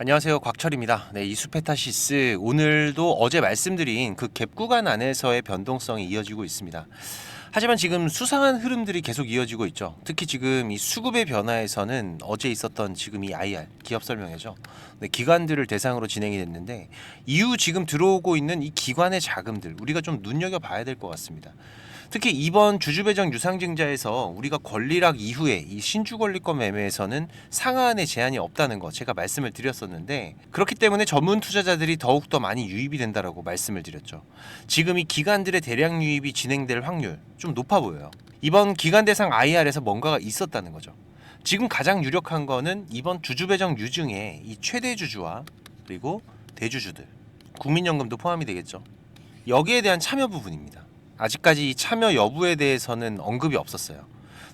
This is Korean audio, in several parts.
안녕하세요, 곽철입니다. 네, 이수페타시스 오늘도 어제 말씀드린 그 갭 구간 안에서의 변동성이 이어지고 있습니다. 하지만 지금 수상한 흐름들이 계속 이어지고 있죠. 특히 지금 이 수급의 변화에서는 어제 있었던 지금 이 IR 기업 설명회죠. 네, 기관들을 대상으로 진행이 됐는데 이후 지금 들어오고 있는 이 기관의 자금들 우리가 좀 눈여겨 봐야 될 것 같습니다. 특히 이번 주주배정 유상증자에서 우리가 권리락 이후에 이 신주 권리권 매매에서는 상한의 제한이 없다는 거 제가 말씀을 드렸었는데, 그렇기 때문에 전문 투자자들이 더욱더 많이 유입이 된다라고 말씀을 드렸죠. 지금 이 기관들의 대량 유입이 진행될 확률 좀 높아 보여요. 이번 기관 대상 IR에서 뭔가가 있었다는 거죠. 지금 가장 유력한 거는 이번 주주배정 유증의 이 최대 주주와 그리고 대주주들, 국민연금도 포함이 되겠죠. 여기에 대한 참여 부분입니다. 아직까지 이 참여 여부에 대해서는 언급이 없었어요.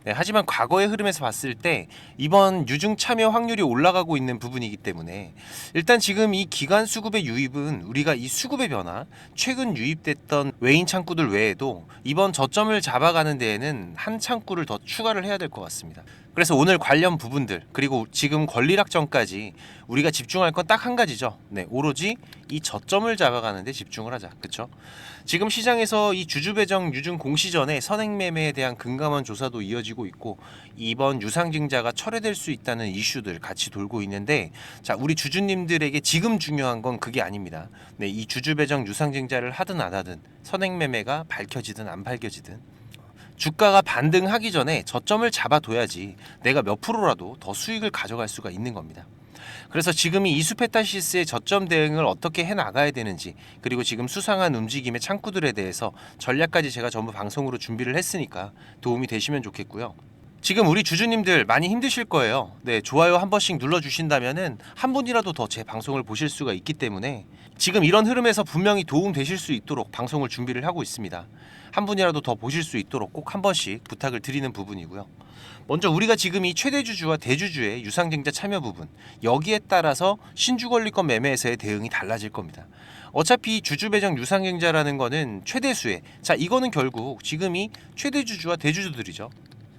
네, 하지만 과거의 흐름에서 봤을 때 이번 유증 참여 확률이 올라가고 있는 부분이기 때문에 일단 지금 이 기관 수급의 유입은 우리가 이 수급의 변화, 최근 유입됐던 외인 창구들 외에도 이번 저점을 잡아가는 데에는 한 창구를 더 추가를 해야 될 것 같습니다. 그래서 오늘 관련 부분들 그리고 지금 권리락 전까지 우리가 집중할 건 딱 한 가지죠. 네, 오로지 이 저점을 잡아가는 데 집중을 하자. 그렇죠? 지금 시장에서 이 주주배정 유증 공시 전에 선행매매에 대한 금감원 조사도 이어지고 있고, 이번 유상증자가 철회될 수 있다는 이슈들 같이 돌고 있는데, 자, 우리 주주님들에게 지금 중요한 건 그게 아닙니다. 네, 이 주주배정 유상증자를 하든 안 하든 선행매매가 밝혀지든 안 밝혀지든 주가가 반등하기 전에 저점을 잡아둬야지 내가 몇 프로라도 더 수익을 가져갈 수가 있는 겁니다. 그래서 지금 이 이수페타시스의 저점 대응을 어떻게 해나가야 되는지, 그리고 지금 수상한 움직임의 창구들에 대해서 전략까지 제가 전부 방송으로 준비를 했으니까 도움이 되시면 좋겠고요. 지금 우리 주주님들 많이 힘드실 거예요. 네, 좋아요 한 번씩 눌러주신다면은 한 분이라도 더 제 방송을 보실 수가 있기 때문에 지금 이런 흐름에서 분명히 도움 되실 수 있도록 방송을 준비를 하고 있습니다. 한 분이라도 더 보실 수 있도록 꼭 한 번씩 부탁을 드리는 부분이고요. 먼저 우리가 지금 이 최대 주주와 대주주의 유상증자 참여 부분, 여기에 따라서 신주 권리권 매매에서의 대응이 달라질 겁니다. 어차피 주주 배정 유상증자라는 거는 최대수의, 자, 이거는 결국 지금 이 최대 주주와 대주주들이죠.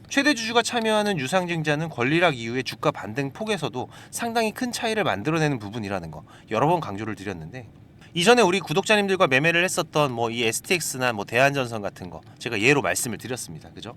최대 주주가 참여하는 유상증자는 권리락 이후의 주가 반등 폭에서도 상당히 큰 차이를 만들어내는 부분이라는 거 여러 번 강조를 드렸는데, 이전에 우리 구독자님들과 매매를 했었던 뭐 이 STX나 뭐 대한전선 같은 거 제가 예로 말씀을 드렸습니다. 그죠?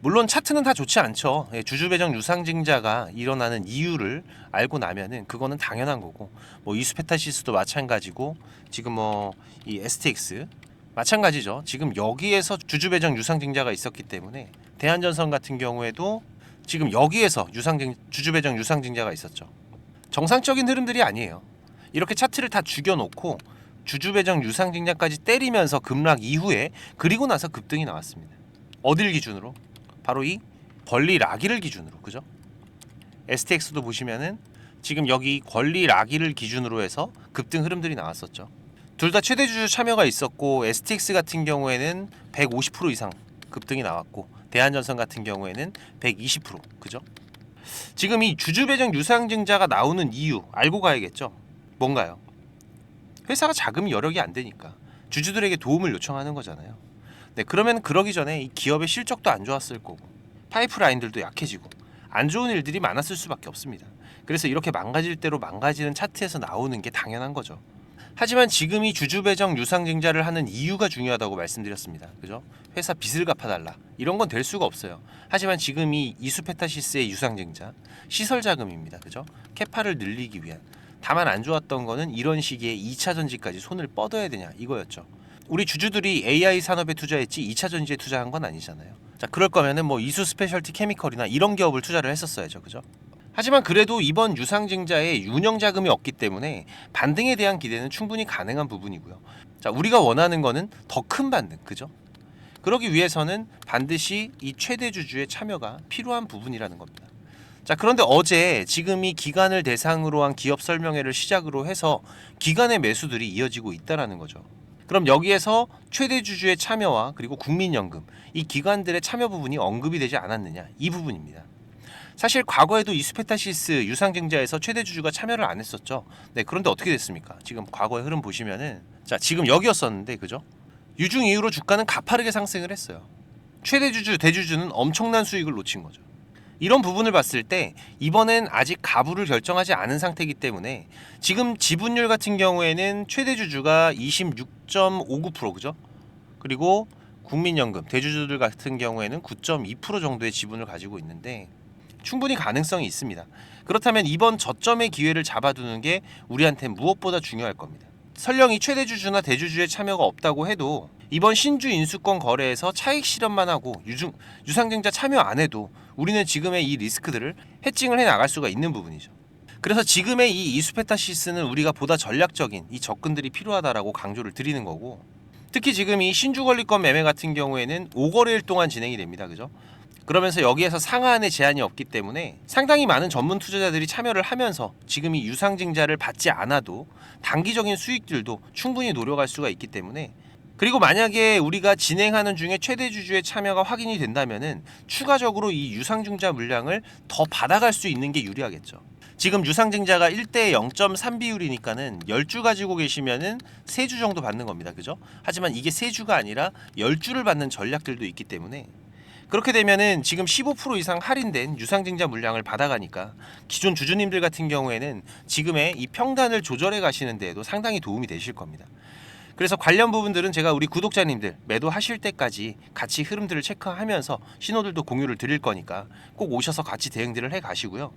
물론 차트는 다 좋지 않죠. 주주 배정 유상증자가 일어나는 이유를 알고 나면은 그거는 당연한 거고, 뭐 이수페타시스도 마찬가지고 지금 뭐 이 STX 마찬가지죠. 지금 여기에서 주주 배정 유상증자가 있었기 때문에 대한전선 같은 경우에도 지금 여기에서 주주 배정 유상증자가 있었죠. 정상적인 흐름들이 아니에요. 이렇게 차트를 다 죽여놓고 주주 배정 유상증자까지 때리면서 급락 이후에 그리고 나서 급등이 나왔습니다. 어딜 기준으로? 바로 이 권리락이를 기준으로, 그죠? STX도 보시면은 지금 여기 권리락이를 기준으로 해서 급등 흐름들이 나왔었죠. 둘 다 최대 주주 참여가 있었고, STX 같은 경우에는 150% 이상 급등이 나왔고, 대한전선 같은 경우에는 120%, 그죠? 지금 이 주주 배정 유상증자가 나오는 이유 알고 가야겠죠. 뭔가요? 회사가 자금 여력이 안 되니까 주주들에게 도움을 요청하는 거잖아요. 네, 그러면 그러기 전에 이 기업의 실적도 안 좋았을 거고, 파이프라인들도 약해지고 안 좋은 일들이 많았을 수밖에 없습니다. 그래서 이렇게 망가질 대로 망가지는 차트에서 나오는 게 당연한 거죠. 하지만 지금 이 주주 배정 유상증자를 하는 이유가 중요하다고 말씀드렸습니다. 그죠? 회사 빚을 갚아달라, 이런 건 될 수가 없어요. 하지만 지금 이 이수페타시스의 유상증자 시설 자금입니다. 그죠? 캐파를 늘리기 위한. 다만 안 좋았던 거는 이런 시기에 2차 전지까지 손을 뻗어야 되냐, 이거였죠. 우리 주주들이 AI 산업에 투자했지 2차 전지에 투자한 건 아니잖아요. 자, 그럴 거면은 뭐 이수 스페셜티 케미컬이나 이런 기업을 투자를 했었어야죠. 그죠? 하지만 그래도 이번 유상증자에 운영 자금이 없기 때문에 반등에 대한 기대는 충분히 가능한 부분이고요. 자, 우리가 원하는 거는 더 큰 반등, 그죠? 그러기 위해서는 반드시 이 최대 주주의 참여가 필요한 부분이라는 겁니다. 자, 그런데 어제 지금 이 기관을 대상으로 한 기업 설명회를 시작으로 해서 기관의 매수들이 이어지고 있다라는 거죠. 그럼 여기에서 최대 주주의 참여와 그리고 국민연금, 이 기관들의 참여 부분이 언급이 되지 않았느냐, 이 부분입니다. 사실 과거에도 이수페타시스 유상증자에서 최대 주주가 참여를 안 했었죠. 네, 그런데 어떻게 됐습니까? 지금 과거의 흐름 보시면은, 자, 지금 여기였었는데, 그죠? 유증 이후로 주가는 가파르게 상승을 했어요. 최대 주주, 대주주는 엄청난 수익을 놓친 거죠. 이런 부분을 봤을 때 이번엔 아직 가부를 결정하지 않은 상태이기 때문에 지금 지분율 같은 경우에는 최대 주주가 26.59% 그죠? 그리고 국민연금 대주주들 같은 경우에는 9.2% 정도의 지분을 가지고 있는데 충분히 가능성이 있습니다. 그렇다면 이번 저점의 기회를 잡아두는 게 우리한테 무엇보다 중요할 겁니다. 설령 이 최대 주주나 대주주의 참여가 없다고 해도 이번 신주 인수권 거래에서 차익 실현만 하고 유상증자 참여 안 해도 우리는 지금의 이 리스크들을 해칭을 해 나갈 수가 있는 부분이죠. 그래서 지금의 이 이수페타시스는 우리가 보다 전략적인 이 접근들이 필요하다라고 강조를 드리는 거고, 특히 지금 이 신주 권리권 매매 같은 경우에는 5거래일 동안 진행이 됩니다. 그죠? 그러면서 여기에서 상한의 제한이 없기 때문에 상당히 많은 전문 투자자들이 참여를 하면서 지금 이 유상증자를 받지 않아도 단기적인 수익들도 충분히 노려갈 수가 있기 때문에, 그리고 만약에 우리가 진행하는 중에 최대 주주의 참여가 확인이 된다면은 추가적으로 이 유상증자 물량을 더 받아갈 수 있는 게 유리하겠죠. 지금 유상증자가 1대 0.3 비율이니까는 10주 가지고 계시면은 3주 정도 받는 겁니다. 그죠? 하지만 이게 3주가 아니라 10주를 받는 전략들도 있기 때문에, 그렇게 되면은 지금 15% 이상 할인된 유상증자 물량을 받아가니까 기존 주주님들 같은 경우에는 지금의 이 평단을 조절해 가시는 데에도 상당히 도움이 되실 겁니다. 그래서 관련 부분들은 제가 우리 구독자님들 매도하실 때까지 같이 흐름들을 체크하면서 신호들도 공유를 드릴 거니까 꼭 오셔서 같이 대응들을 해 가시고요.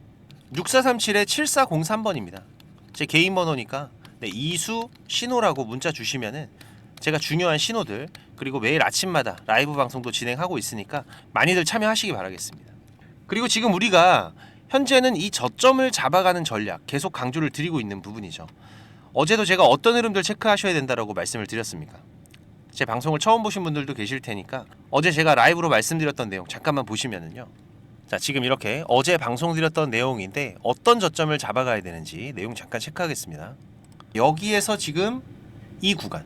6437-7403번입니다. 제 개인 번호니까 이수 신호라고 문자 주시면은 제가 중요한 신호들, 그리고 매일 아침마다 라이브 방송도 진행하고 있으니까 많이들 참여하시기 바라겠습니다. 그리고 지금 우리가 현재는 이 저점을 잡아가는 전략 계속 강조를 드리고 있는 부분이죠. 어제도 제가 어떤 흐름들 체크하셔야 된다라고 말씀을 드렸습니까? 제 방송을 처음 보신 분들도 계실 테니까 어제 제가 라이브로 말씀드렸던 내용 잠깐만 보시면은요. 자, 지금 이렇게 어제 방송드렸던 내용인데 어떤 저점을 잡아가야 되는지 내용 잠깐 체크하겠습니다. 여기에서 지금 이 구간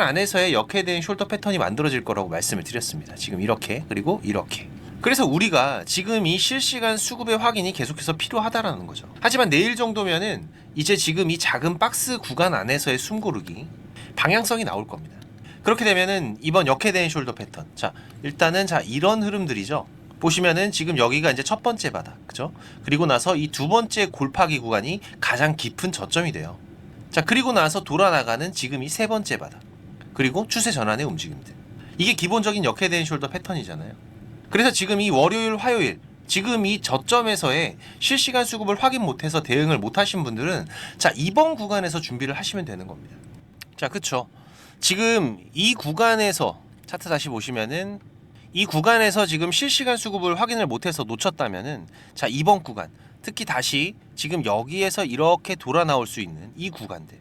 안에서의 역회된 숄더 패턴이 만들어질 거라고 말씀을 드렸습니다. 지금 이렇게, 그리고 이렇게. 그래서 우리가 지금 이 실시간 수급의 확인이 계속해서 필요하다라는 거죠. 하지만 내일 정도면은 이제 지금 이 작은 박스 구간 안에서의 숨고르기 방향성이 나올 겁니다. 그렇게 되면은 이번 역회된 숄더 패턴, 자 일단은 이런 흐름들이죠. 보시면은 지금 여기가 이제 첫 번째 바닥, 그죠? 그리고 나서 이 두 번째 골파기 구간이 가장 깊은 저점이 돼요. 자, 그리고 나서 돌아나가는 지금 이 세 번째 바닥, 그리고 추세 전환의 움직임들. 이게 기본적인 역회된 숄더 패턴이잖아요. 그래서 지금 이 월요일, 화요일 지금 이 저점에서의 실시간 수급을 확인 못해서 대응을 못하신 분들은 자 이번 구간에서 준비를 하시면 되는 겁니다. 자, 그쵸? 지금 이 구간에서 차트 다시 보시면은 이 구간에서 지금 실시간 수급을 확인을 못해서 놓쳤다면은 자 이번 구간, 특히 다시 지금 여기에서 이렇게 돌아 나올 수 있는 이 구간들,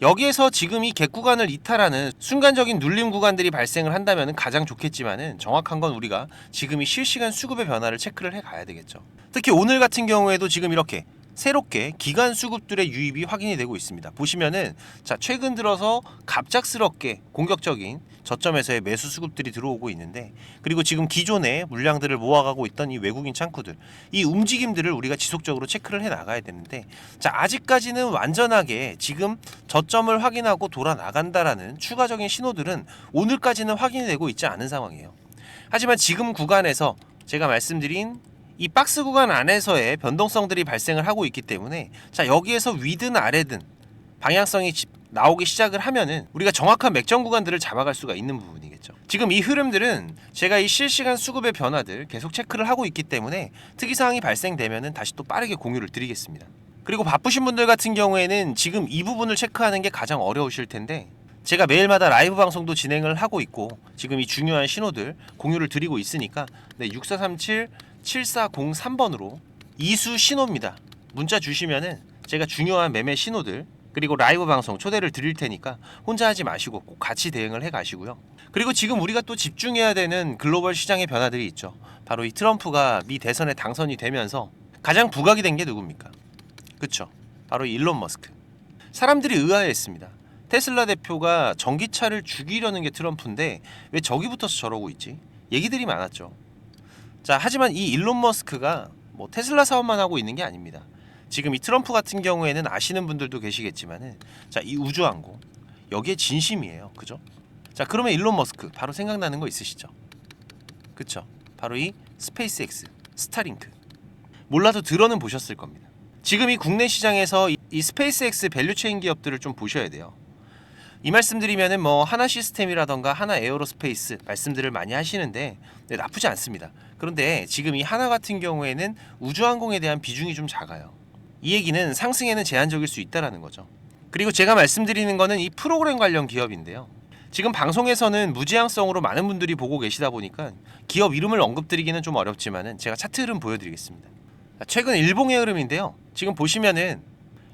여기에서 지금 이 갭 구간을 이탈하는 순간적인 눌림 구간들이 발생을 한다면 가장 좋겠지만은 정확한 건 우리가 지금 이 실시간 수급의 변화를 체크를 해 가야 되겠죠. 특히 오늘 같은 경우에도 지금 이렇게 새롭게 기간 수급들의 유입이 확인이 되고 있습니다. 보시면은 자 최근 들어서 갑작스럽게 공격적인 저점에서의 매수 수급들이 들어오고 있는데, 그리고 지금 기존의 물량들을 모아가고 있던 이 외국인 창구들, 이 움직임들을 우리가 지속적으로 체크를 해 나가야 되는데, 자 아직까지는 완전하게 지금 저점을 확인하고 돌아 나간다라는 추가적인 신호들은 오늘까지는 확인이 되고 있지 않은 상황이에요. 하지만 지금 구간에서 제가 말씀드린 이 박스 구간 안에서의 변동성들이 발생을 하고 있기 때문에 자 여기에서 위든 아래든 방향성이 나오기 시작을 하면은 우리가 정확한 맥점 구간들을 잡아갈 수가 있는 부분이겠죠. 지금 이 흐름들은 제가 이 실시간 수급의 변화들 계속 체크를 하고 있기 때문에 특이사항이 발생되면은 다시 또 빠르게 공유를 드리겠습니다. 그리고 바쁘신 분들 같은 경우에는 지금 이 부분을 체크하는 게 가장 어려우실 텐데, 제가 매일마다 라이브 방송도 진행을 하고 있고 지금 이 중요한 신호들 공유를 드리고 있으니까 6437-7403번으로 이수 신호입니다. 문자 주시면은 제가 중요한 매매 신호들 그리고 라이브 방송 초대를 드릴 테니까 혼자 하지 마시고 꼭 같이 대응을 해 가시고요. 그리고 지금 우리가 또 집중해야 되는 글로벌 시장의 변화들이 있죠. 바로 이 트럼프가 미 대선에 당선이 되면서 가장 부각이 된 게 누굽니까? 그쵸? 바로 일론 머스크. 사람들이 의아해했습니다. 테슬라 대표가 전기차를 죽이려는 게 트럼프인데 왜 저기 붙어서 저러고 있지? 얘기들이 많았죠. 자, 하지만 이 일론 머스크가 뭐 테슬라 사업만 하고 있는 게 아닙니다. 지금 이 트럼프 같은 경우에는 아시는 분들도 계시겠지만은 자, 이 우주항공 여기에 진심이에요. 그죠? 자, 그러면 일론 머스크 바로 생각나는 거 있으시죠? 그쵸? 바로 이 스페이스X, 스타링크. 몰라도 들어는 보셨을 겁니다. 지금 이 국내 시장에서 이 스페이스X 밸류체인 기업들을 좀 보셔야 돼요. 이 말씀드리면은 뭐 하나 시스템이라던가 하나 에어로스페이스 말씀들을 많이 하시는데 나쁘지 않습니다. 그런데 지금 이 하나 같은 경우에는 우주항공에 대한 비중이 좀 작아요. 이 얘기는 상승에는 제한적일 수 있다라는 거죠. 그리고 제가 말씀드리는 거는 이 프로그램 관련 기업인데요. 지금 방송에서는 무지향성으로 많은 분들이 보고 계시다 보니까 기업 이름을 언급드리기는 좀 어렵지만은 제가 차트 흐름 보여드리겠습니다. 최근 일봉의 흐름인데요. 지금 보시면은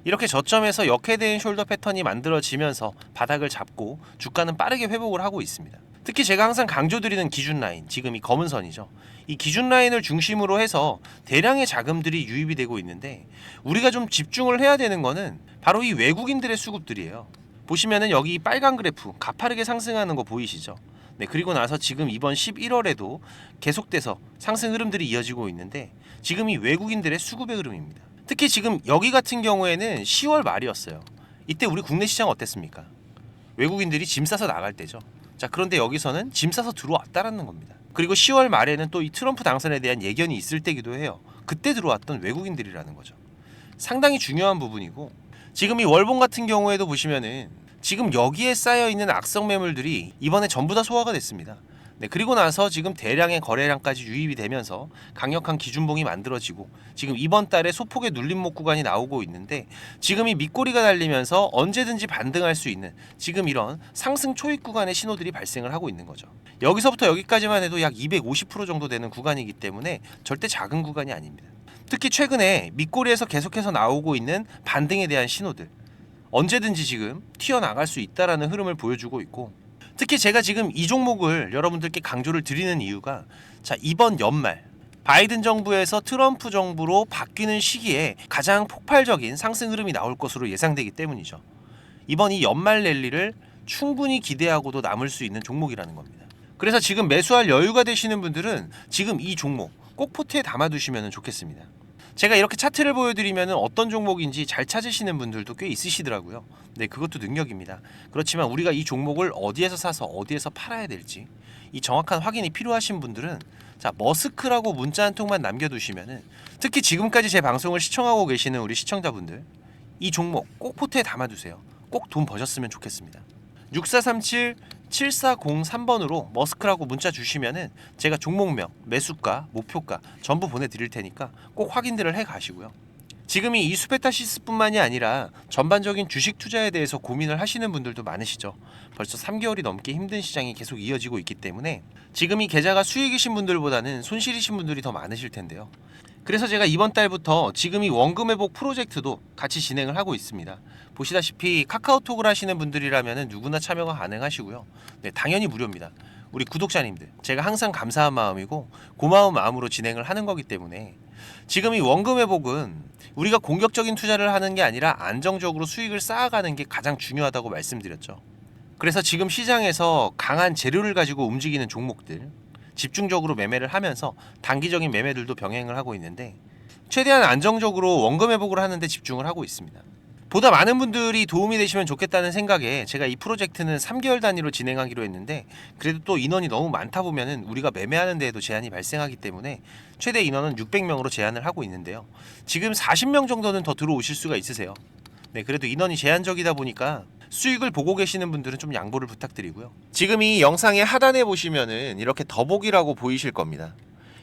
이렇게 저점에서 역헤드앤 숄더 패턴이 만들어지면서 바닥을 잡고 주가는 빠르게 회복을 하고 있습니다. 특히 제가 항상 강조드리는 기준 라인, 지금 이 검은 선이죠. 이 기준 라인을 중심으로 해서 대량의 자금들이 유입이 되고 있는데 우리가 좀 집중을 해야 되는 거는 바로 이 외국인들의 수급들이에요. 보시면은 여기 빨간 그래프 가파르게 상승하는 거 보이시죠? 네, 그리고 나서 지금 이번 11월에도 계속돼서 상승 흐름들이 이어지고 있는데 지금 이 외국인들의 수급의 흐름입니다. 특히 지금 여기 같은 경우에는 10월 말이었어요. 이때 우리 국내 시장 어땠습니까? 외국인들이 짐 싸서 나갈 때죠. 자, 그런데 여기서는 짐 싸서 들어왔다라는 겁니다. 그리고 10월 말에는 또 이 트럼프 당선에 대한 예견이 있을 때기도 해요. 그때 들어왔던 외국인들이라는 거죠. 상당히 중요한 부분이고 지금 이 월봉 같은 경우에도 보시면은 지금 여기에 쌓여 있는 악성 매물들이 이번에 전부 다 소화가 됐습니다. 네, 그리고 나서 지금 대량의 거래량까지 유입이 되면서 강력한 기준봉이 만들어지고 지금 이번 달에 소폭의 눌림목 구간이 나오고 있는데 지금 이 밑꼬리가 달리면서 언제든지 반등할 수 있는 지금 이런 상승 초입 구간의 신호들이 발생을 하고 있는 거죠. 여기서부터 여기까지만 해도 약 250% 정도 되는 구간이기 때문에 절대 작은 구간이 아닙니다. 특히 최근에 밑꼬리에서 계속해서 나오고 있는 반등에 대한 신호들 언제든지 지금 튀어나갈 수 있다라는 흐름을 보여주고 있고 특히 제가 지금 이 종목을 여러분들께 강조를 드리는 이유가 자 이번 연말 바이든 정부에서 트럼프 정부로 바뀌는 시기에 가장 폭발적인 상승 흐름이 나올 것으로 예상되기 때문이죠. 이번 이 연말 랠리를 충분히 기대하고도 남을 수 있는 종목이라는 겁니다. 그래서 지금 매수할 여유가 되시는 분들은 지금 이 종목 꼭 포트에 담아두시면 좋겠습니다. 제가 이렇게 차트를 보여드리면 어떤 종목인지 잘 찾으시는 분들도 꽤 있으시더라고요. 네, 그것도 능력입니다. 그렇지만 우리가 이 종목을 어디에서 사서 어디에서 팔아야 될지 이 정확한 확인이 필요하신 분들은 자 머스크라고 문자 한 통만 남겨두시면은 특히 지금까지 제 방송을 시청하고 계시는 우리 시청자분들 이 종목 꼭 포트에 담아두세요. 꼭 돈 버셨으면 좋겠습니다. 6437 7403번으로 머스크라고 문자 주시면은 제가 종목명, 매수가, 목표가 전부 보내드릴 테니까 꼭 확인들을 해 가시고요. 지금이 이 수페타시스뿐만이 아니라 전반적인 주식 투자에 대해서 고민을 하시는 분들도 많으시죠. 벌써 3개월이 넘게 힘든 시장이 계속 이어지고 있기 때문에 지금 이 계좌가 수익이신 분들보다는 손실이신 분들이 더 많으실 텐데요. 그래서 제가 이번 달부터 지금 이 원금 회복 프로젝트도 같이 진행을 하고 있습니다. 보시다시피 카카오톡을 하시는 분들이라면 누구나 참여가 가능하시고요. 네, 당연히 무료입니다. 우리 구독자님들 제가 항상 감사한 마음이고 고마운 마음으로 진행을 하는 거기 때문에 지금 이 원금 회복은 우리가 공격적인 투자를 하는 게 아니라 안정적으로 수익을 쌓아가는 게 가장 중요하다고 말씀드렸죠. 그래서 지금 시장에서 강한 재료를 가지고 움직이는 종목들 집중적으로 매매를 하면서 단기적인 매매들도 병행을 하고 있는데 최대한 안정적으로 원금 회복을 하는 데 집중을 하고 있습니다. 보다 많은 분들이 도움이 되시면 좋겠다는 생각에 제가 이 프로젝트는 3개월 단위로 진행하기로 했는데 그래도 또 인원이 너무 많다 보면은 우리가 매매하는 데에도 제한이 발생하기 때문에 최대 인원은 600명으로 제한을 하고 있는데요. 지금 40명 정도는 더 들어오실 수가 있으세요. 네, 그래도 인원이 제한적이다 보니까 수익을 보고 계시는 분들은 좀 양보를 부탁드리고요. 지금 이 영상의 하단에 보시면은 이렇게 더보기라고 보이실 겁니다.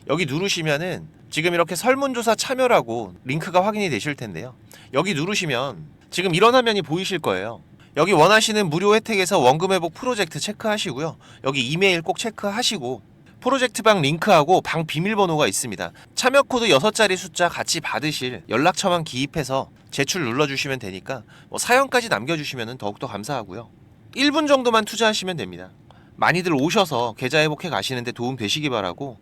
여기 누르시면은 지금 이렇게 설문조사 참여라고 링크가 확인이 되실 텐데요. 여기 누르시면 지금 이런 화면이 보이실 거예요. 여기 원하시는 무료 혜택에서 원금 회복 프로젝트 체크하시고요. 여기 이메일 꼭 체크하시고 프로젝트 방 링크하고 방 비밀번호가 있습니다. 참여 코드 6자리 숫자 같이 받으실 연락처만 기입해서 제출 눌러주시면 되니까 사연까지 남겨주시면 더욱더 감사하고요. 1분 정도만 투자하시면 됩니다. 많이들 오셔서 계좌 회복해 가시는데 도움 되시기 바라고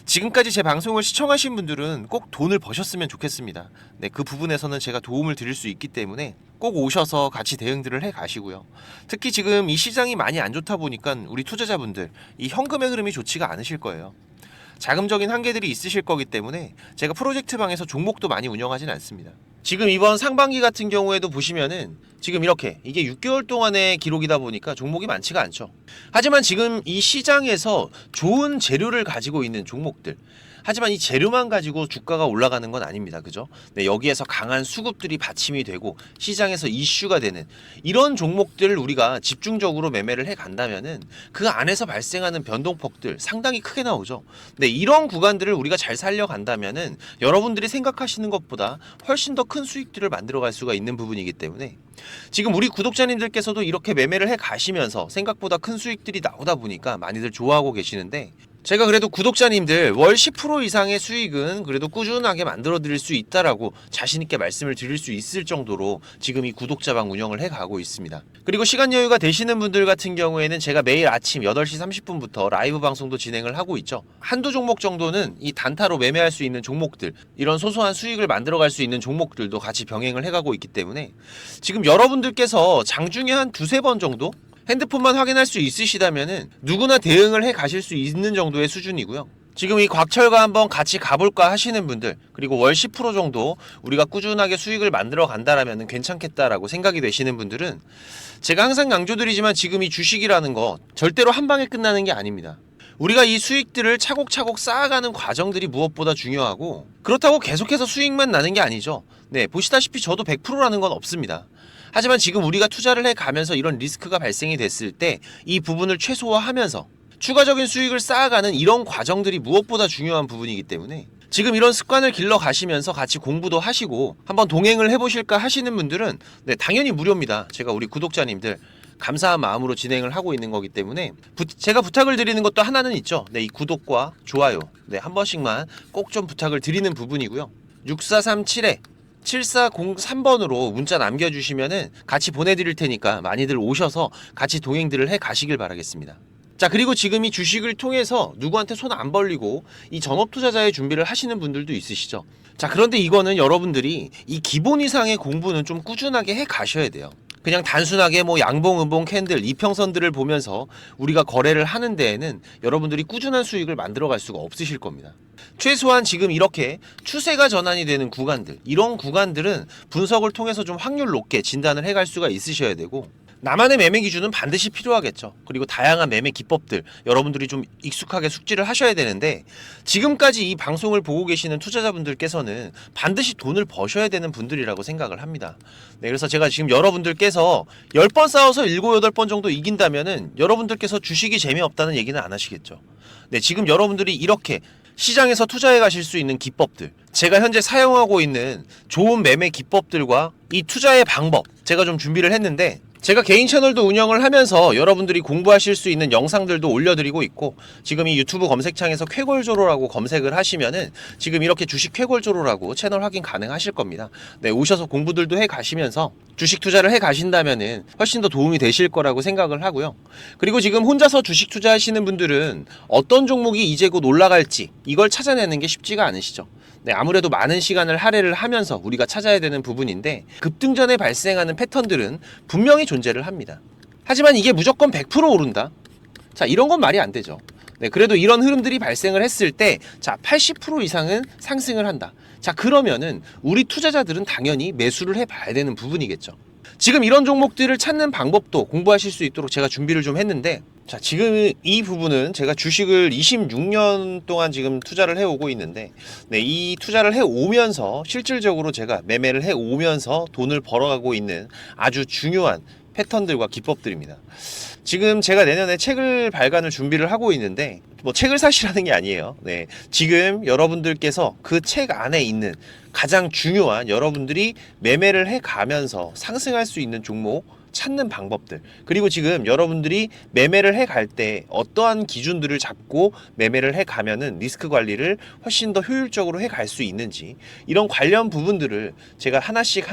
지금까지 제 방송을 시청하신 분들은 꼭 돈을 버셨으면 좋겠습니다. 네, 그 부분에서는 제가 도움을 드릴 수 있기 때문에 꼭 오셔서 같이 대응들을 해 가시고요. 특히 지금 이 시장이 많이 안 좋다 보니까 우리 투자자분들 이 현금의 흐름이 좋지가 않으실 거예요. 자금적인 한계들이 있으실 거기 때문에 제가 프로젝트 방에서 종목도 많이 운영하진 않습니다. 지금 이번 상반기 같은 경우에도 보시면은 지금 이렇게 이게 6개월 동안의 기록이다 보니까 종목이 많지가 않죠. 하지만 지금 이 시장에서 좋은 재료를 가지고 있는 종목들, 하지만 이 재료만 가지고 주가가 올라가는 건 아닙니다. 그죠? 네, 여기에서 강한 수급들이 받침이 되고 시장에서 이슈가 되는 이런 종목들을 우리가 집중적으로 매매를 해 간다면은 그 안에서 발생하는 변동폭들 상당히 크게 나오죠. 네, 이런 구간들을 우리가 잘 살려간다면은 여러분들이 생각하시는 것보다 훨씬 더 큰 수익들을 만들어 갈 수가 있는 부분이기 때문에 지금 우리 구독자님들께서도 이렇게 매매를 해 가시면서 생각보다 큰 수익들이 나오다 보니까 많이들 좋아하고 계시는데, 제가 그래도 구독자님들 월 10% 이상의 수익은 그래도 꾸준하게 만들어 드릴 수 있다라고 자신있게 말씀을 드릴 수 있을 정도로 지금 이 구독자방 운영을 해 가고 있습니다. 그리고 시간 여유가 되시는 분들 같은 경우에는 제가 매일 아침 8시 30분부터 라이브 방송도 진행을 하고 있죠. 한두 종목 정도는 이 단타로 매매할 수 있는 종목들, 이런 소소한 수익을 만들어 갈 수 있는 종목들도 같이 병행을 해 가고 있기 때문에 지금 여러분들께서 장중에 한 두세 번 정도 핸드폰만 확인할 수 있으시다면은 누구나 대응을 해 가실 수 있는 정도의 수준이고요. 지금 이 곽철과 한번 같이 가볼까 하시는 분들, 그리고 월 10% 정도 우리가 꾸준하게 수익을 만들어 간다라면 괜찮겠다라고 생각이 되시는 분들은 제가 항상 강조드리지만 지금 이 주식이라는 거 절대로 한 방에 끝나는 게 아닙니다. 우리가 이 수익들을 차곡차곡 쌓아가는 과정들이 무엇보다 중요하고, 그렇다고 계속해서 수익만 나는 게 아니죠. 네, 보시다시피 저도 100%라는 건 없습니다. 하지만 지금 우리가 투자를 해가면서 이런 리스크가 발생이 됐을 때 이 부분을 최소화하면서 추가적인 수익을 쌓아가는 이런 과정들이 무엇보다 중요한 부분이기 때문에 지금 이런 습관을 길러 가시면서 같이 공부도 하시고 한번 동행을 해보실까 하시는 분들은 네, 당연히 무료입니다. 제가 우리 구독자님들 감사한 마음으로 진행을 하고 있는 거기 때문에 제가 부탁을 드리는 것도 하나는 있죠. 네, 이 구독과 좋아요 네, 한 번씩만 꼭 좀 부탁을 드리는 부분이고요. 6437에 7403번으로 문자 남겨주시면은 같이 보내드릴 테니까 많이들 오셔서 같이 동행들을 해 가시길 바라겠습니다. 자, 그리고 지금 이 주식을 통해서 누구한테 손 안 벌리고 이 전업 투자자의 준비를 하시는 분들도 있으시죠. 자, 그런데 이거는 여러분들이 이 기본 이상의 공부는 좀 꾸준하게 해 가셔야 돼요. 그냥 단순하게 뭐 양봉, 음봉, 캔들, 이평선들을 보면서 우리가 거래를 하는 데에는 여러분들이 꾸준한 수익을 만들어 갈 수가 없으실 겁니다. 최소한 지금 이렇게 추세가 전환이 되는 구간들, 이런 구간들은 분석을 통해서 좀 확률 높게 진단을 해갈 수가 있으셔야 되고, 나만의 매매 기준은 반드시 필요하겠죠. 그리고 다양한 매매 기법들 여러분들이 좀 익숙하게 숙지를 하셔야 되는데, 지금까지 이 방송을 보고 계시는 투자자분들께서는 반드시 돈을 버셔야 되는 분들이라고 생각을 합니다. 네, 그래서 제가 지금 여러분들께서 10번 싸워서 7, 8번 정도 이긴다면은 여러분들께서 주식이 재미없다는 얘기는 안 하시겠죠. 네, 지금 여러분들이 이렇게 시장에서 투자해 가실 수 있는 기법들, 제가 현재 사용하고 있는 좋은 매매 기법들과 이 투자의 방법 제가 좀 준비를 했는데, 제가 개인 채널도 운영을 하면서 여러분들이 공부하실 수 있는 영상들도 올려드리고 있고, 지금 이 유튜브 검색창에서 쾌골조로라고 검색을 하시면은 지금 이렇게 주식 쾌골조로라고 채널 확인 가능하실 겁니다. 네, 오셔서 공부들도 해 가시면서 주식 투자를 해 가신다면은 훨씬 더 도움이 되실 거라고 생각을 하고요. 그리고 지금 혼자서 주식 투자하시는 분들은 어떤 종목이 이제 곧 올라갈지 이걸 찾아내는 게 쉽지가 않으시죠. 네, 아무래도 많은 시간을 할애를 하면서 우리가 찾아야 되는 부분인데, 급등전에 발생하는 패턴들은 분명히 존재를 합니다. 하지만 이게 무조건 100% 오른다? 자, 이런 건 말이 안 되죠. 네, 그래도 이런 흐름들이 발생을 했을 때, 자, 80% 이상은 상승을 한다. 자, 그러면은 우리 투자자들은 당연히 매수를 해봐야 되는 부분이겠죠. 지금 이런 종목들을 찾는 방법도 공부하실 수 있도록 제가 준비를 좀 했는데, 자, 지금 이 부분은 제가 주식을 26년 동안 지금 투자를 해오고 있는데, 네, 이 투자를 해오면서 실질적으로 제가 매매를 해오면서 돈을 벌어가고 있는 아주 중요한 패턴들과 기법들입니다. 지금 제가 내년에 책을 발간을 준비를 하고 있는데, 뭐 책을 사시라는 게 아니에요. 네, 지금 여러분들께서 그 책 안에 있는 가장 중요한 여러분들이 매매를 해가면서 상승할 수 있는 종목 찾는 방법들, 그리고 지금 여러분들이 매매를 해갈 때 어떠한 기준들을 잡고 매매를 해가면은 리스크 관리를 훨씬 더 효율적으로 해갈 수 있는지, 이런 관련 부분들을 제가 하나씩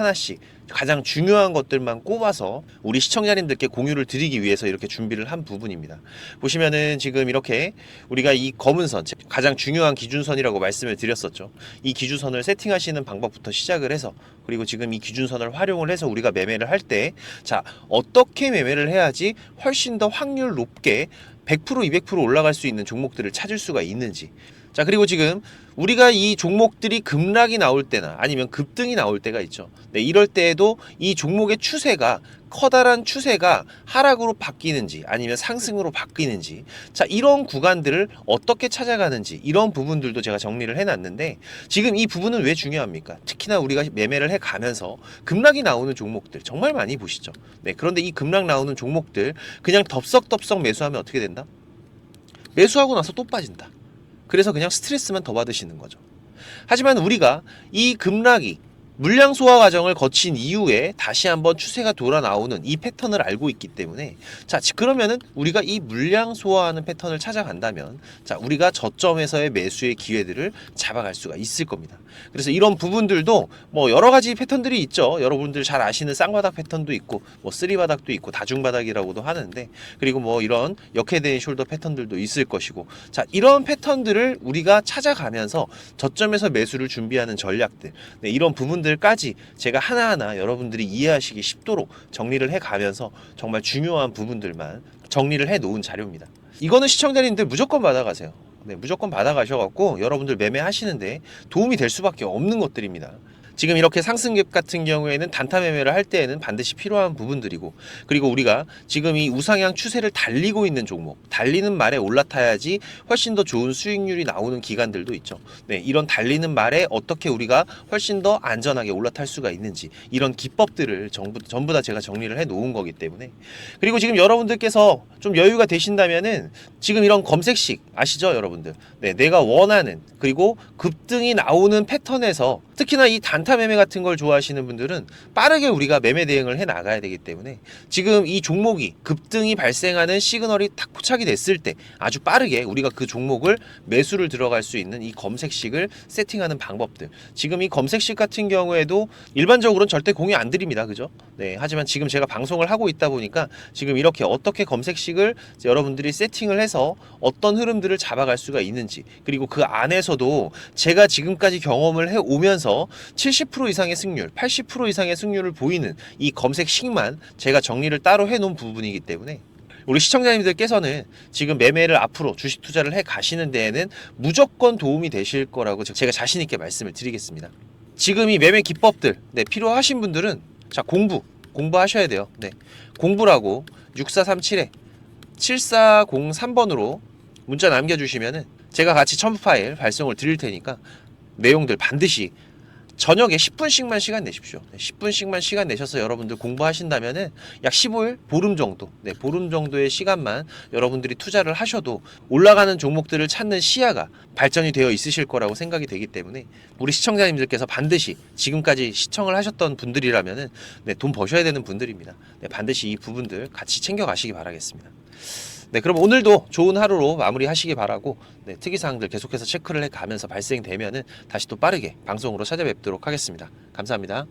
가장 중요한 것들만 꼽아서 우리 시청자님들께 공유를 드리기 위해서 이렇게 준비를 한 부분입니다. 보시면은 지금 이렇게 우리가 이 검은 선, 가장 중요한 기준선이라고 말씀을 드렸었죠. 이 기준선을 세팅하시는 방법부터 시작을 해서, 그리고 지금 이 기준선을 활용을 해서 우리가 매매를 할 때, 자, 어떻게 매매를 해야지 훨씬 더 확률 높게 100%, 200% 올라갈 수 있는 종목들을 찾을 수가 있는지, 자, 그리고 지금 우리가 이 종목들이 급락이 나올 때나 아니면 급등이 나올 때가 있죠. 네, 이럴 때에도 이 종목의 추세가 커다란 추세가 하락으로 바뀌는지 아니면 상승으로 바뀌는지, 자, 이런 구간들을 어떻게 찾아가는지, 이런 부분들도 제가 정리를 해놨는데, 지금 이 부분은 왜 중요합니까? 특히나 우리가 매매를 해가면서 급락이 나오는 종목들 정말 많이 보시죠. 네, 그런데 이 급락 나오는 종목들 그냥 덥석덥석 매수하면 어떻게 된다? 매수하고 나서 또 빠진다. 그래서 그냥 스트레스만 더 받으시는 거죠. 하지만 우리가 이 급락이 물량 소화 과정을 거친 이후에 다시 한번 추세가 돌아 나오는 이 패턴을 알고 있기 때문에, 자, 그러면은 우리가 이 물량 소화하는 패턴을 찾아간다면, 자, 우리가 저점에서의 매수의 기회들을 잡아갈 수가 있을 겁니다. 그래서 이런 부분들도 뭐 여러 가지 패턴들이 있죠. 여러분들 잘 아시는 쌍바닥 패턴도 있고, 뭐 쓰리바닥도 있고, 다중바닥이라고도 하는데, 그리고 뭐 이런 역헤드앤 숄더 패턴들도 있을 것이고, 자, 이런 패턴들을 우리가 찾아가면서 저점에서 매수를 준비하는 전략들, 네, 이런 부분들까지 제가 하나하나 여러분들이 이해하시기 쉽도록 정리를 해가면서 정말 중요한 부분들만 정리를 해 놓은 자료입니다. 이거는 시청자님들 무조건 받아가세요. 네, 무조건 받아가셔갖고 여러분들 매매하시는데 도움이 될 수밖에 없는 것들입니다. 지금 이렇게 상승갭 같은 경우에는 단타 매매를 할 때에는 반드시 필요한 부분들이고, 그리고 우리가 지금 이 우상향 추세를 달리고 있는 종목, 달리는 말에 올라타야지 훨씬 더 좋은 수익률이 나오는 기간들도 있죠. 네, 이런 달리는 말에 어떻게 우리가 훨씬 더 안전하게 올라탈 수가 있는지, 이런 기법들을 전부 다 제가 정리를 해 놓은 거기 때문에. 그리고 지금 여러분들께서 좀 여유가 되신다면은 지금 이런 검색식 아시죠, 여러분들? 네, 내가 원하는, 그리고 급등이 나오는 패턴에서, 특히나 이 단타 매매 같은 걸 좋아하시는 분들은 빠르게 우리가 매매 대응을 해 나가야 되기 때문에, 지금 이 종목이 급등이 발생하는 시그널이 딱 포착이 됐을 때 아주 빠르게 우리가 그 종목을 매수를 들어갈 수 있는 이 검색식을 세팅하는 방법들, 지금 이 검색식 같은 경우에도 일반적으로는 절대 공유 안 드립니다. 그죠? 네, 하지만 지금 제가 방송을 하고 있다 보니까 지금 이렇게 어떻게 검색식을 여러분들이 세팅을 해서 어떤 흐름들을 잡아갈 수가 있는지, 그리고 그 안에서도 제가 지금까지 경험을 해 오면서 70% 이상의 승률, 80% 이상의 승률을 보이는 이 검색식만 제가 정리를 따로 해 놓은 부분이기 때문에, 우리 시청자님들께서는 지금 매매를 앞으로 주식 투자를 해 가시는 데에는 무조건 도움이 되실 거라고 제가 자신 있게 말씀을 드리겠습니다. 지금 이 매매 기법들, 네, 필요하신 분들은 자, 공부하셔야 돼요. 네, 공부라고 6437에 7403번으로 문자 남겨주시면은 제가 같이 첨부 파일 발송을 드릴 테니까 내용들 반드시 저녁에 10분씩만 시간 내십시오. 10분씩만 시간 내셔서 여러분들 공부하신다면은 약 15일, 보름 정도, 네, 보름 정도의 시간만 여러분들이 투자를 하셔도 올라가는 종목들을 찾는 시야가 발전이 되어 있으실 거라고 생각이 되기 때문에, 우리 시청자님들께서 반드시 지금까지 시청을 하셨던 분들이라면은, 네, 돈 버셔야 되는 분들입니다. 네, 반드시 이 부분들 같이 챙겨 가시기 바라겠습니다. 네, 그럼 오늘도 좋은 하루로 마무리하시기 바라고, 네, 특이사항들 계속해서 체크를 해가면서 발생되면은 다시 또 빠르게 방송으로 찾아뵙도록 하겠습니다. 감사합니다.